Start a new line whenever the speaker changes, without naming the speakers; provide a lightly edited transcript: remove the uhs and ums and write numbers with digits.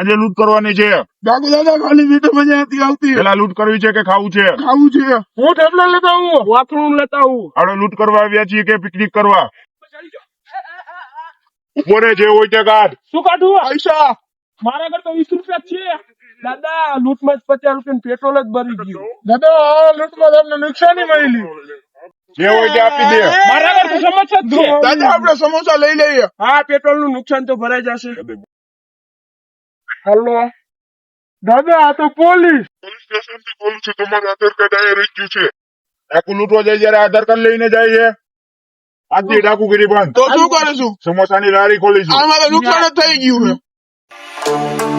આજે લૂંટ કરવાની છે.
દાદા દાદા ખાલી વીટે મજા નથી આવતી.
પેલા લૂંટ કરવી છે કે ખાવું છે?
ખાવું છે. હું ઠેપલા લેતા આવું. વાથણું લેતા આવું.
આપણે લૂંટ કરવા આવ્યા છીએ કે પિકનિક કરવા? ઉભો રે, જે હોય તે કાઢ.
શું કાઢું? પૈસા મારા ઘર તો 20 રૂપિયા છે. દાદા લૂંટમાં 50 રૂપિયા પેટ્રોલ જ ભરી ગયું. દાદા આ લૂંટમાં તમને નુકસાની મળી.
જે હોય તે આપી દે.
મારા ઘર તો સમોસા જ છે. દાદા આપણે સમોસા લઈ લઈએ. હા પેટ્રોલ નું નુકસાન તો ભરાઈ જશે. હેલો દાદા આ તો પોલીસ
સ્ટેશન થી બોલું છું. તમારું આધાર કાર્ડ અહીંયા રહી ગયું છે. ડાકુ લૂંટવા જાય જયારે આધાર કાર્ડ લઈને જાય છે. આજથી ડાકુગીરી બંધ.
તો શું કરીશું?
સમોસાની લારી ખોલીશું.
આમાં તો નુકસાન જ થઈ ગયું છે.